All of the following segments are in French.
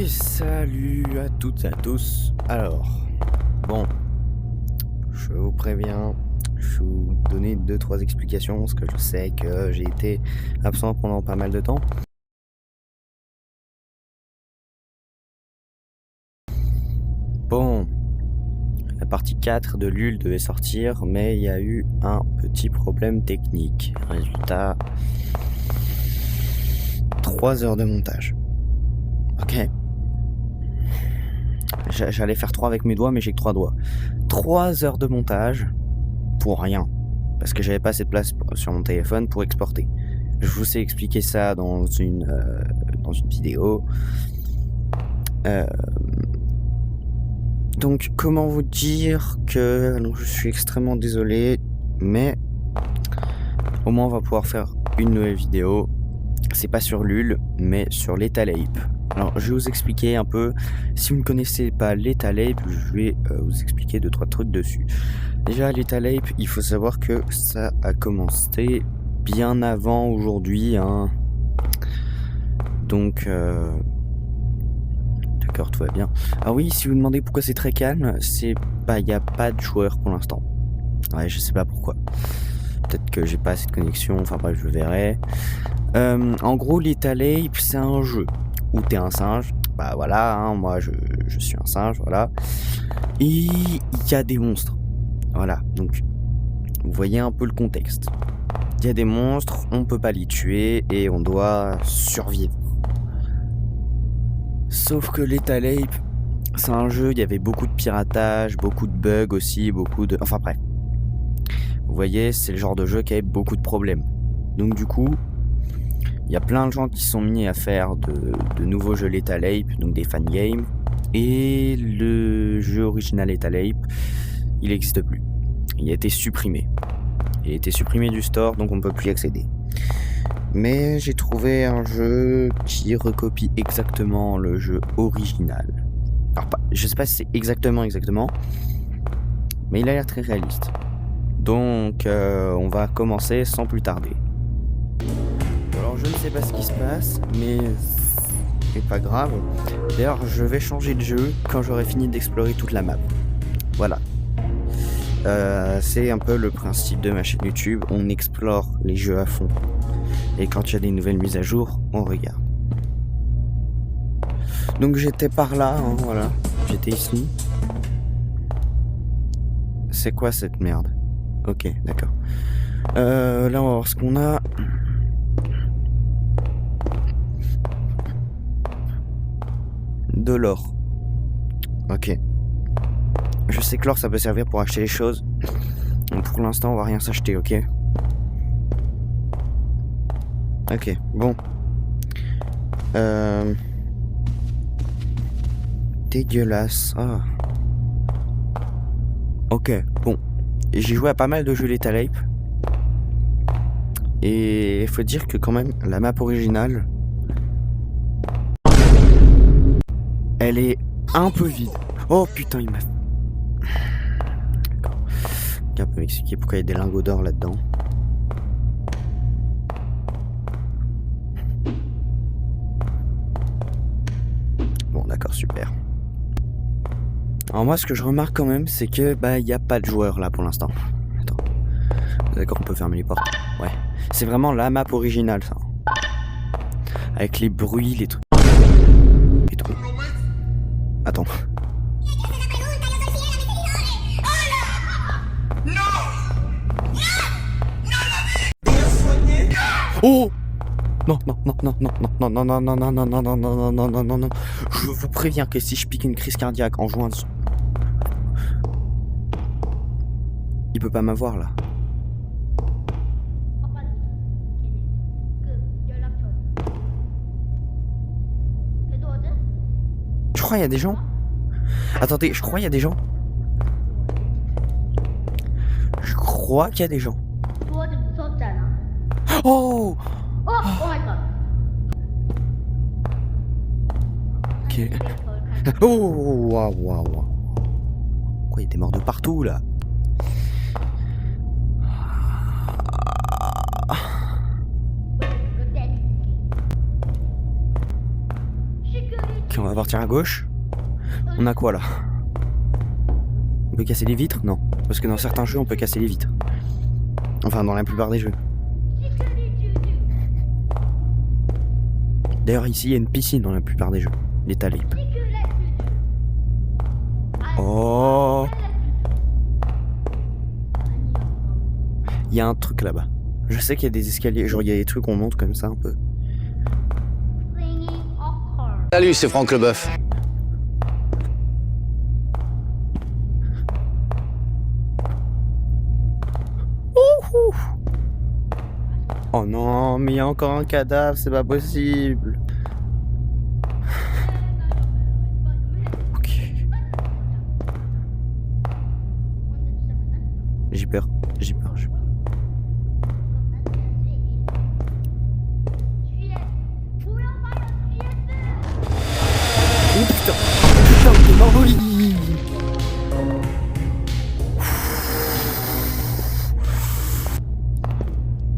Et salut à toutes et à tous. Alors, bon, je vous préviens, je vais vous donner 2-3 explications parce que je sais que j'ai été absent pendant pas mal de temps. Bon, la partie 4 de LUL devait sortir, mais il y a eu un petit problème technique. Résultat, 3 heures de montage. Ok. J'allais faire 3 avec mes doigts, mais j'ai que 3 doigts. 3 heures de montage pour rien. Parce que j'avais pas assez de place sur mon téléphone pour exporter. Je vous ai expliqué ça dans une vidéo. Donc comment vous dire que donc, je suis extrêmement désolé, mais au moins on va pouvoir faire une nouvelle vidéo. C'est pas sur LUL, mais sur l'Etalape. Alors je vais vous expliquer un peu. Si vous ne connaissez pas l'Etalape, je vais vous expliquer 2-3 trucs dessus. Déjà, l'Etalape, il faut savoir que ça a commencé bien avant aujourd'hui, hein. Donc, d'accord, tout va bien. Ah oui, si vous demandez pourquoi c'est très calme, c'est il n'y a pas de joueurs pour l'instant. Ouais, je sais pas pourquoi. Peut-être que j'ai pas assez de connexion, enfin bref, je verrai. En gros, l'Etalape, c'est un jeu où t'es un singe. Bah voilà, hein, moi je suis un singe, voilà. Et il y a des monstres. Voilà, donc vous voyez un peu le contexte. Il y a des monstres, on peut pas les tuer et on doit survivre. Sauf que l'Etalape, c'est un jeu, il y avait beaucoup de piratage, beaucoup de bugs aussi, enfin bref. Vous voyez, c'est le genre de jeu qui avait beaucoup de problèmes. Donc du coup, il y a plein de gens qui sont mis à faire de nouveaux jeux l'Etalape, donc des fangames. Et le jeu original Etalape, il n'existe plus. Il a été supprimé. Il a été supprimé du store, donc on ne peut plus y accéder. Mais j'ai trouvé un jeu qui recopie exactement le jeu original. Alors, je sais pas si c'est exactement, mais il a l'air très réaliste. Donc, on va commencer sans plus tarder. Alors, je ne sais pas ce qui se passe, mais c'est pas grave. D'ailleurs, je vais changer de jeu quand j'aurai fini d'explorer toute la map. Voilà. C'est un peu le principe de ma chaîne YouTube, on explore les jeux à fond. Et quand il y a des nouvelles mises à jour, on regarde. Donc j'étais par là, hein, voilà. J'étais ici. C'est quoi cette merde? Ok, d'accord. Là, on va voir ce qu'on a. De l'or. Ok. Je sais que l'or, ça peut servir pour acheter les choses. Donc pour l'instant, on va rien s'acheter, ok? Ok, bon. Dégueulasse. Ah. Ok, bon. J'ai joué à pas mal de jeux l'Etalape. Et il faut dire que quand même, la map originale, elle est un peu vide. Oh putain, il m'a... D'accord. Quelqu'un peut m'expliquer pourquoi il y a des lingots d'or là-dedans? Bon, d'accord, super. Alors moi, ce que je remarque quand même, c'est que il n'y a pas de joueurs là pour l'instant. Attends. D'accord, on peut fermer les portes. Ouais. C'est vraiment la map originale, ça. Avec les bruits, les trucs. Et tout. Attends. Oh! Non, non, non, non, non, non, non, non, non, non, non, non, non, non, non, non, non, non, non. Je vous préviens que si je pique une crise cardiaque en jouant dessus, il peut pas m'avoir là. Je crois qu'il y a des gens. Attendez, je crois qu'il y a des gens. Je crois qu'il y a des gens. Oh! Ok. Oh! Waouh, waouh, waouh. Quoi, il y a des morts de partout là. Ok, on va va partir à gauche. On a quoi là? On peut casser les vitres? Non. Parce que dans certains jeux, on peut casser les vitres. Enfin, dans la plupart des jeux. D'ailleurs, ici, il y a une piscine dans la plupart des jeux. Les Talib. Oh! Il y a un truc là-bas. Je sais qu'il y a des escaliers. Genre, il y a des trucs qu'on monte comme ça un peu. Salut, c'est Franck Leboeuf. Oh non, mais il y a encore un cadavre, c'est pas possible. Ok. J'ai peur, j'ai peur. Oh putain, putain, non, oui.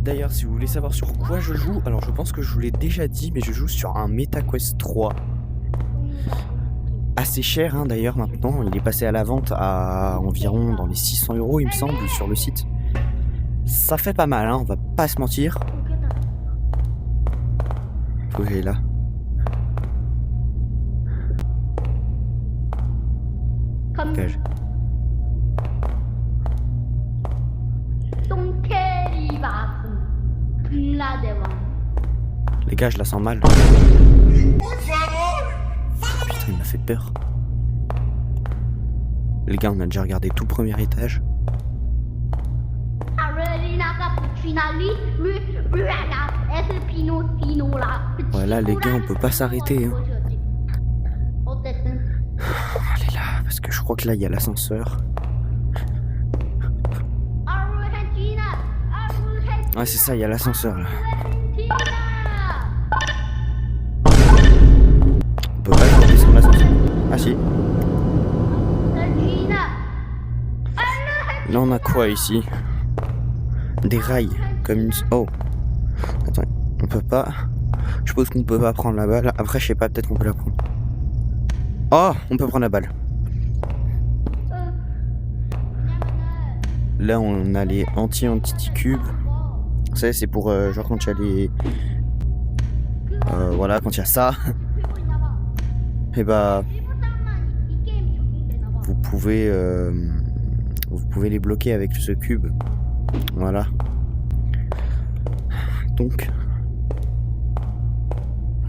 D'ailleurs, si vous voulez savoir sur quoi je joue, alors je pense que je vous l'ai déjà dit, mais je joue sur un MetaQuest 3. Assez cher, hein, d'ailleurs, maintenant. Il est passé à la vente à environ dans les 600 €, il me semble, sur le site. Ça fait pas mal, hein, on va pas se mentir. Faut que j'aille là. Cage. Les gars, je la sens mal. Putain, il m'a fait peur. Les gars, on a déjà regardé tout le premier étage. Voilà, les gars, on peut pas s'arrêter. Hein. Allez là, parce que je crois que là, il y a l'ascenseur. Ouais, c'est ça, il y a l'ascenseur là. On peut pas descendre l'ascenseur. Ah si. Là, on a quoi ici? Des rails, comme une... Oh. Attends, on peut pas... Je suppose qu'on peut pas prendre la balle. Après, je sais pas, peut-être qu'on peut la prendre. Oh, on peut prendre la balle. Là, on a les anti-cubes. Vous savez, c'est pour genre quand il y a les... voilà, quand il y a ça. Et bah... Vous pouvez les bloquer avec ce cube. Voilà. Donc...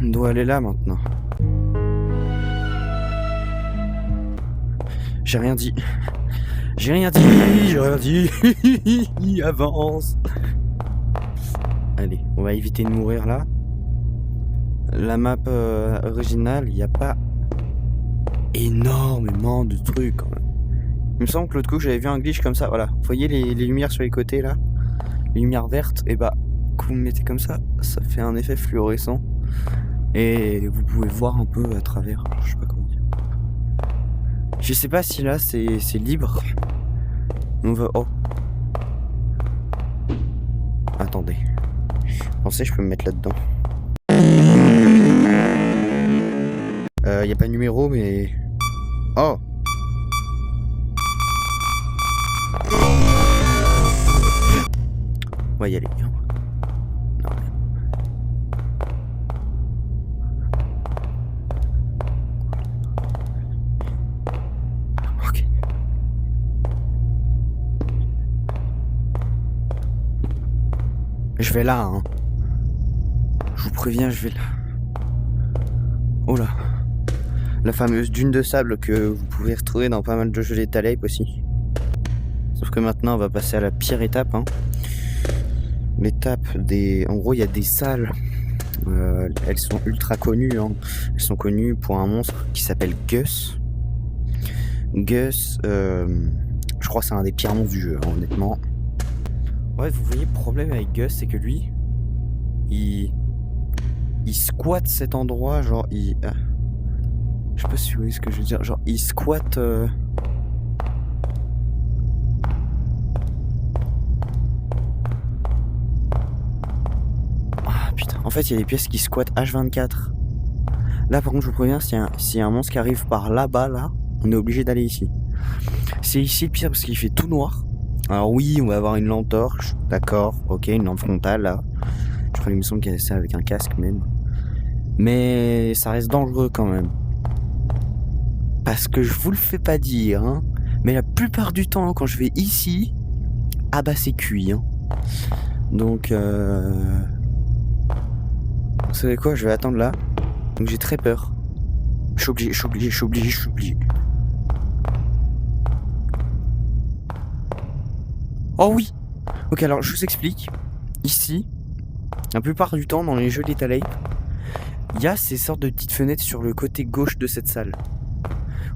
On doit aller là maintenant. J'ai rien dit. J'ai rien dit. Avance. Allez, on va éviter de mourir là. La map originale, il n'y a pas énormément de trucs quand même. Il me semble que l'autre coup j'avais vu un glitch comme ça, voilà. Vous voyez les lumières sur les côtés là? Les lumières vertes, et bah quand vous mettez comme ça, ça fait un effet fluorescent. Et vous pouvez voir un peu à travers, je sais pas comment dire. Je sais pas si là c'est libre. On va... Oh. Attendez. Pensez, je peux me mettre là-dedans. Y a pas de numéro, mais... Oh! On va y aller. Non. Ok. Je vais là, hein. Je vous préviens, je vais là. Oh là. La fameuse dune de sable que vous pouvez retrouver dans pas mal de jeux des Talib aussi. Sauf que maintenant, on va passer à la pire étape, hein. L'étape des... En gros, il y a des salles. Elles sont ultra connues, hein. Elles sont connues pour un monstre qui s'appelle Gus. Gus, je crois que c'est un des pires monstres du jeu, hein, honnêtement. Ouais, vous voyez, le problème avec Gus, c'est que lui, il squatte cet endroit, genre, je sais pas si vous voyez ce que je veux dire, genre, il squatte... Ah, putain, en fait, il y a des pièces qui squattent H24. Là, par contre, je vous préviens, s'il y a un monstre qui arrive par là-bas, là, on est obligé d'aller ici. C'est ici le pire parce qu'il fait tout noir. Alors oui, on va avoir une lampe torche, d'accord, ok, une lampe frontale, là. Je crois qu'il me semble qu'il y a ça avec un casque, même. Mais ça reste dangereux, quand même. Parce que je vous le fais pas dire, hein, mais la plupart du temps, quand je vais ici, ah bah c'est cuit, hein. Donc, vous savez quoi, je vais attendre là. Donc j'ai très peur. Je suis obligé. Oh oui. Ok, alors je vous explique. Ici, la plupart du temps, dans les jeux Lethal Ape, il y a ces sortes de petites fenêtres sur le côté gauche de cette salle.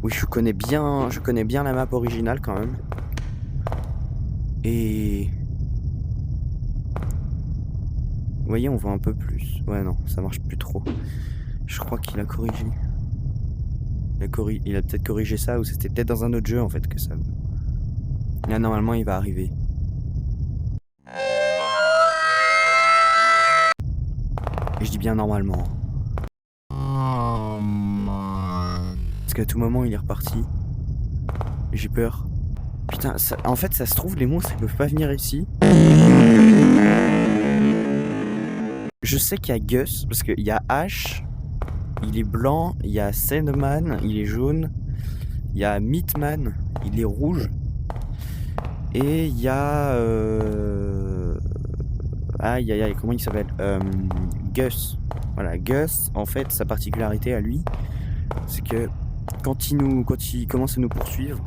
Oui, je connais bien la map originale quand même. Et... vous voyez, on voit un peu plus. Ouais, non, ça marche plus trop. Je crois qu'il a corrigé. Il a peut-être corrigé ça, ou c'était peut-être dans un autre jeu en fait que ça... Là, normalement, il va arriver. Et je dis bien normalement. Parce qu'à tout moment, il est reparti. J'ai peur. Putain, en fait, ça se trouve, les monstres, ils peuvent pas venir ici. Je sais qu'il y a Gus, parce qu'il y a Ash, il est blanc, il y a Sandman, il est jaune, il y a Meatman, il est rouge, et il y a... aïe, comment il s'appelle Gus. Voilà, Gus, en fait, sa particularité à lui, c'est que quand il commence à nous poursuivre,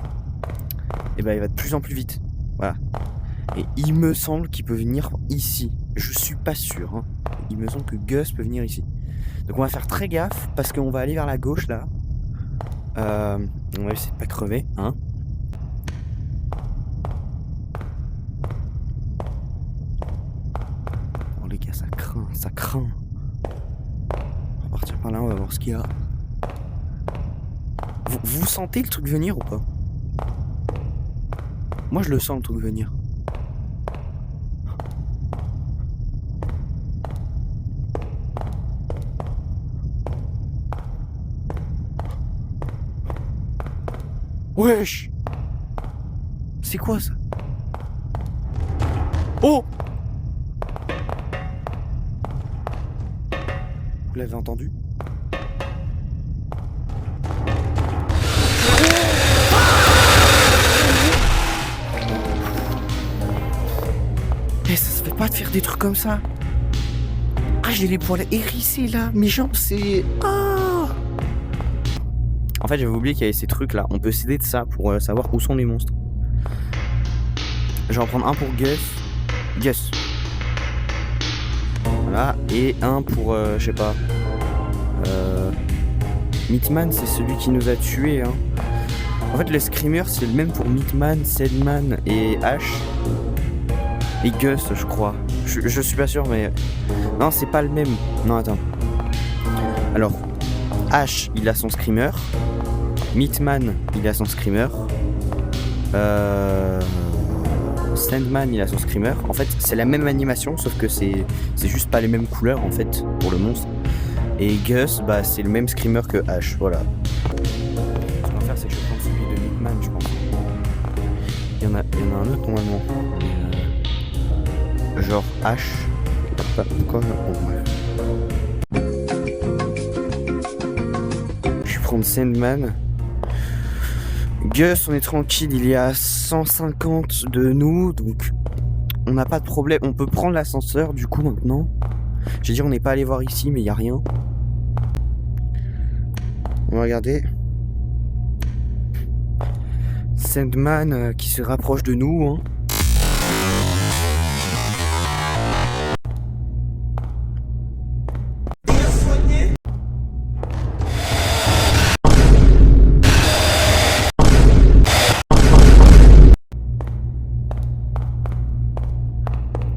et ben il va de plus en plus vite. Voilà. Et il me semble qu'il peut venir ici. Je suis pas sûr, hein. Il me semble que Gus peut venir ici. Donc on va faire très gaffe parce qu'on va aller vers la gauche là. On va essayer de pas crever, hein. Oh les gars, ça craint. On va partir par là, on va voir ce qu'il y a. Vous sentez le truc venir ou pas? Moi je le sens le truc venir. Wesh! C'est quoi ça? Oh! Vous l'avez entendu? Eh, ça se fait pas de faire des trucs comme ça. Ah, j'ai les poils hérissés là. Mes jambes, c'est... Ah! En fait, j'avais oublié qu'il y avait ces trucs là. On peut s'aider de ça pour savoir où sont les monstres. Je vais en prendre un pour Gus. Voilà. Et un pour, je sais pas. Meatman, c'est celui qui nous a tués, hein. En fait, le Screamer, c'est le même pour Meatman, Sandman et Ash. Et Gus, je crois. Je suis pas sûr, mais... Non, c'est pas le même. Non, attends. Alors, Ash, il a son Screamer. Meatman, il a son Screamer. Sandman, il a son Screamer. En fait, c'est la même animation, sauf que c'est juste pas les mêmes couleurs, en fait, pour le monstre. Et Gus, bah, c'est le même Screamer que Ash, voilà. Ce qu'on va faire, c'est que je vais prendre celui de Meatman, je pense. Il y en a un autre, normalement. Genre H. Pourquoi? Oh, ouais. Je vais prendre Sandman. Gus, on est tranquille, il y a 150 de nous, donc on n'a pas de problème. On peut prendre l'ascenseur du coup maintenant. J'ai dit on n'est pas allé voir ici, mais il n'y a rien. On va regarder. Sandman qui se rapproche de nous, hein.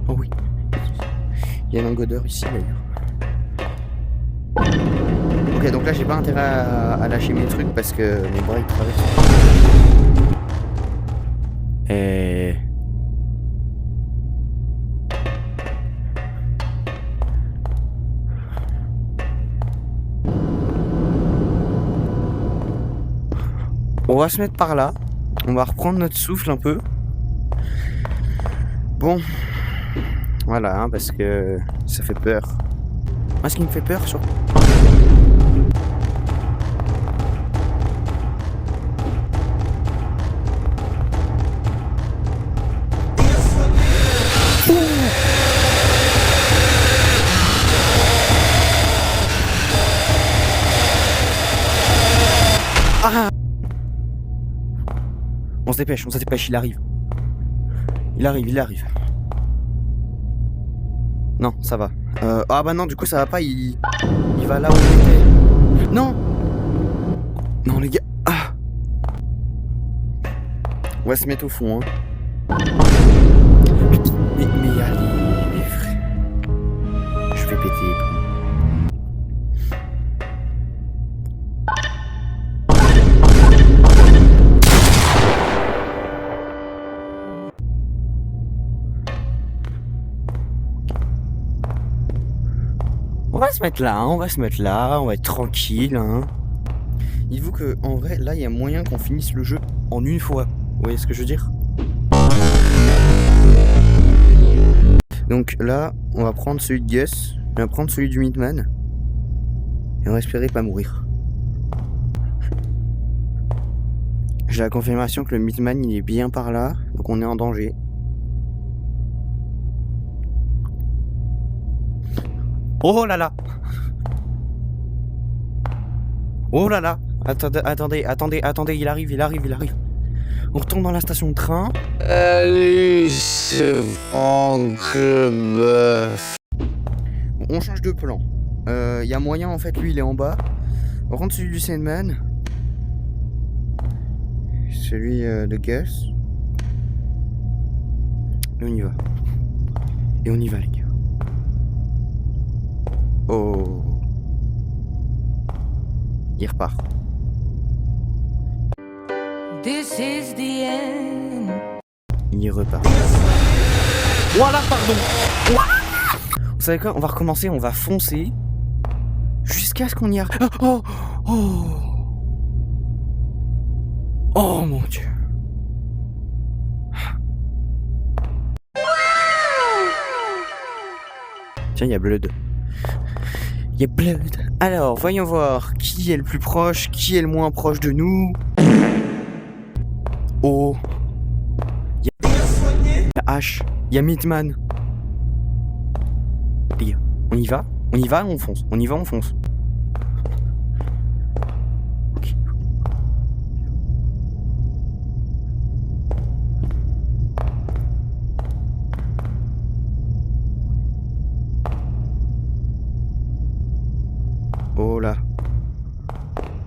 Oh oui. Il y a un encodeur ici d'ailleurs. Ok, donc là j'ai pas intérêt à lâcher mes trucs parce que mes bras ils traversent. Et... va se mettre par là. On va reprendre notre souffle un peu. Bon. Voilà, hein, parce que ça fait peur. Moi, ce qui me fait peur, surtout... Ah, on se dépêche, il arrive. Il arrive. Non, ça va. Ah bah non, du coup ça va pas, il va là où il était. Non. Non les gars. Ah. On va se mettre au fond, hein. Mais allez, mais frère. Je vais péter. On va se mettre là, hein, on va être tranquille, hein. Dites-vous que en vrai, là, il y a moyen qu'on finisse le jeu en une fois. Vous voyez ce que je veux dire? Donc là, on va prendre celui de Gus, on va prendre celui du Midman, et on va espérer pas mourir. J'ai la confirmation que le Midman, il est bien par là, donc on est en danger. Oh là là! Oh là là! Attendez, il arrive. On retourne dans la station de train. Salut, c'est Franck Leboeuf. On change de plan. Y a moyen, en fait, lui, il est en bas. On rentre celui du Sandman. Celui de Gus. Et on y va. Les gars. Oh. Il repart. This is the end. Il repart. Voilà, pardon. Vous savez quoi? On va recommencer, on va foncer. Jusqu'à ce qu'on y arrive. Oh. Oh mon dieu. Tiens, il y a Blood. Alors, voyons voir qui est le plus proche, qui est le moins proche de nous. Oh. Il y a H. Il y a Midman. Les gars, on y va, on fonce. Ok. Oh là.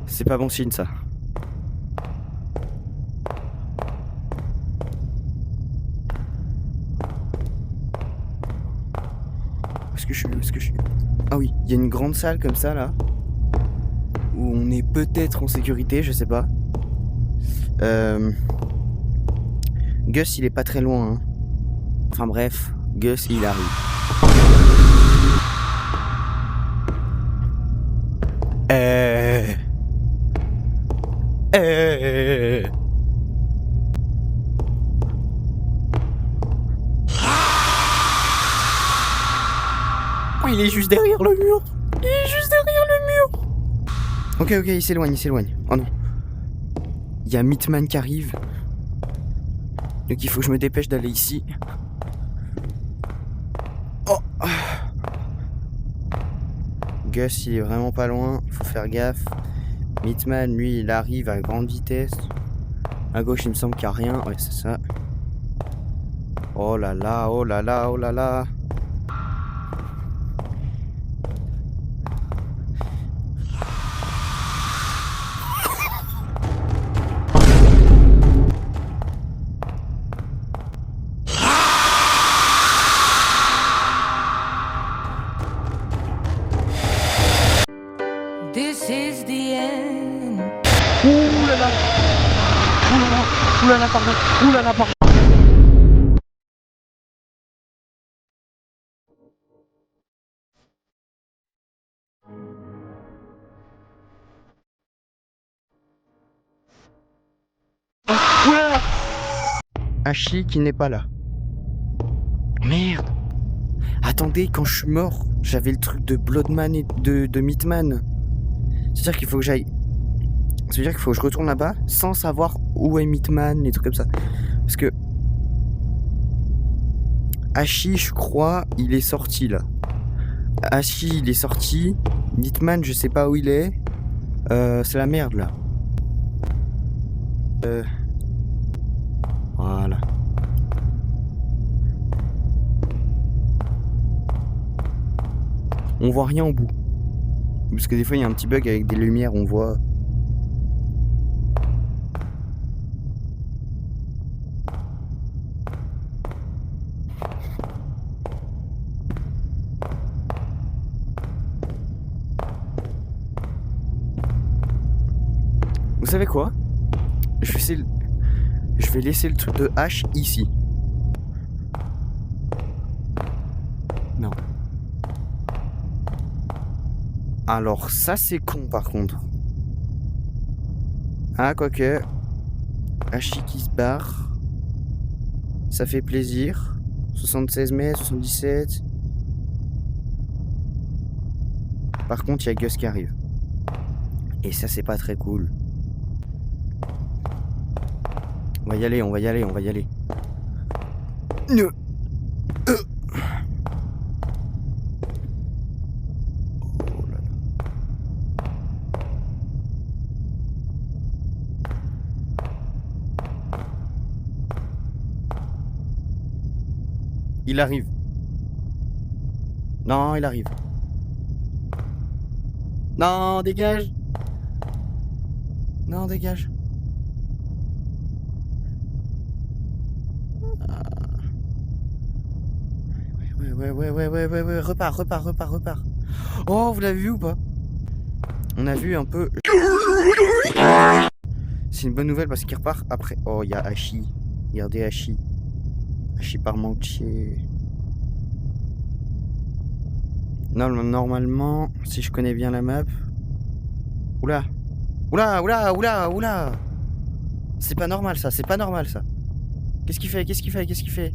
C'est pas bon signe ça. Où est-ce que je suis? Ah oui, il y a une grande salle comme ça là. Où on est peut-être en sécurité, je sais pas. Gus il est pas très loin, hein. Enfin bref, Gus il arrive. Oh, il est juste derrière le mur. Ok, il s'éloigne. Oh non. Il y a Midman qui arrive. Donc il faut que je me dépêche d'aller ici. Oh. Gus il est vraiment pas loin, il faut faire gaffe. Midman lui il arrive à grande vitesse. À gauche il me semble qu'il n'y a rien, ouais c'est ça. Oh là là. This is the end. Ouh là là, pardon. Hachi qui n'est pas là. Merde. Attendez, quand je suis mort, j'avais le truc de Bloodman et de Meatman. C'est-à-dire qu'il faut que j'aille... Ça veut dire qu'il faut que je retourne là-bas sans savoir où est Meatman, les trucs comme ça. Parce que... Hachi, je crois, il est sorti là. Hachi, il est sorti. Meatman, je sais pas où il est. C'est la merde là. Voilà. On voit rien au bout. Parce que des fois il y a un petit bug avec des lumières, on voit. Vous savez quoi? Je vais laisser le truc de hache ici. Non. Alors ça c'est con par contre. Ah quoique. Hachi qui se barre. Ça fait plaisir. 76 mai, 77. Par contre il y a Gus qui arrive. Et ça c'est pas très cool. On va y aller, on va y aller, on va y aller. Oh là là. Il arrive. Non, il arrive. Non, dégage. Non, dégage. Ouais, repars. Oh, vous l'avez vu ou pas? On a vu un peu... C'est une bonne nouvelle parce qu'il repart après... Oh, il y a Hachi. Regardez Hachi. Hachi Parmentier. Normalement, si je connais bien la map... Oula. C'est pas normal ça, Qu'est-ce qu'il fait? Mais qu'est-ce qu'il fait?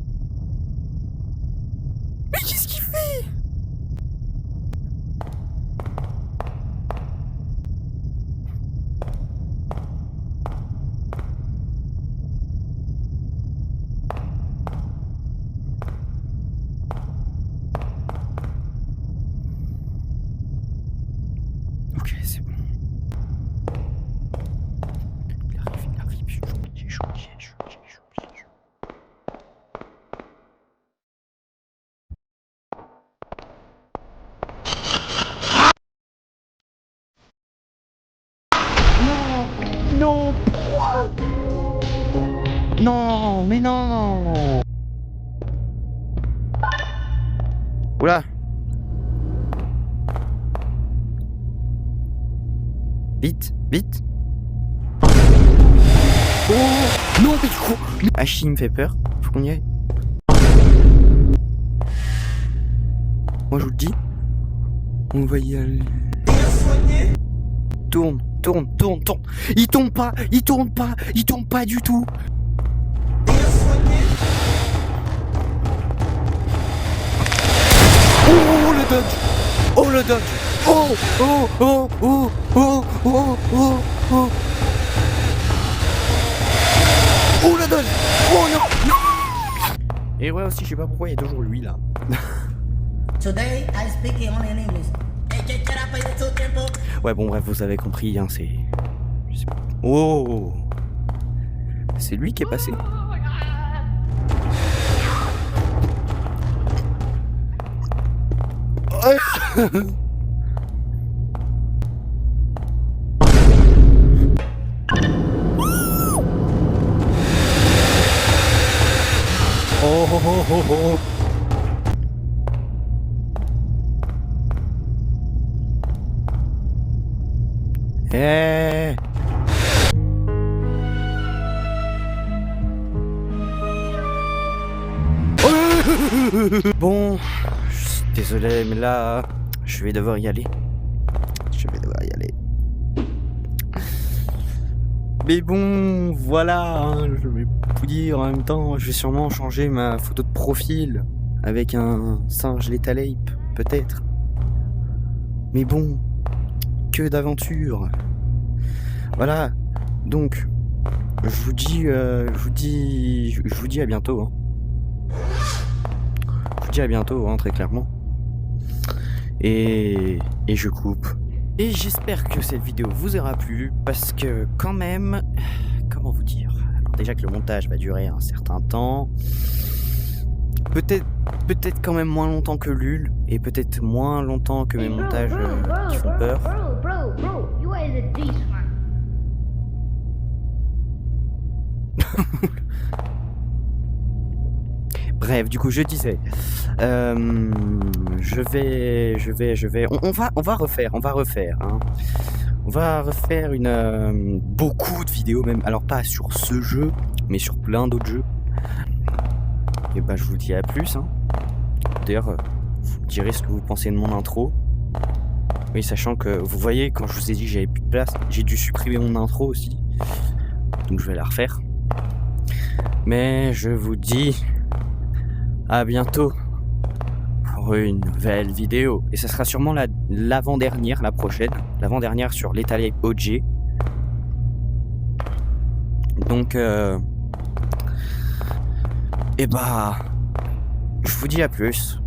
Ok, c'est bon. Il arrive. J'ai oublié. Non, pourquoi? Non, mais non. Oula. Vite. Oh non, mais quoi? Hachi me fait peur. Faut qu'on y aille. Moi, je vous le dis. On va y aller. Tourne. Il tourne pas du tout. Oh le dodge. Oh le dodge. Oh non. Et ouais aussi, je sais pas pourquoi il y a toujours lui là. Today, I speak only in English. Ouais, bon, bref, vous avez compris, hein, c'est... Je sais pas. Oh! C'est lui qui est passé. Oh. Bon, je suis désolé, mais là, je vais devoir y aller. Mais bon, voilà, hein, je vais tout dire. En même temps, je vais sûrement changer ma photo de profil avec un singe Lethal Ape, peut-être. Mais bon, que d'aventures. Voilà. Donc, je vous dis à bientôt. Hein. Je vous dis à bientôt, hein, très clairement. Et je coupe. Et j'espère que cette vidéo vous aura plu, parce que quand même, comment vous dire, alors déjà que le montage va durer un certain temps, peut-être quand même moins longtemps que Lul, et peut-être moins longtemps que mes montages qui font peur. Bro, you is a beast, man. Bref, du coup, je disais, on va refaire, hein. On va refaire beaucoup de vidéos même, alors pas sur ce jeu, mais sur plein d'autres jeux. Et bah, je vous dis à plus, hein. D'ailleurs, vous me direz ce que vous pensez de mon intro. Oui, sachant que, vous voyez, quand je vous ai dit que j'avais plus de place, j'ai dû supprimer mon intro aussi. Donc je vais la refaire. Mais je vous dis à bientôt pour une nouvelle vidéo. Et ça sera sûrement l'avant-dernière, la prochaine. L'avant-dernière sur Lethal Ape OG. Donc, et bah, je vous dis à plus.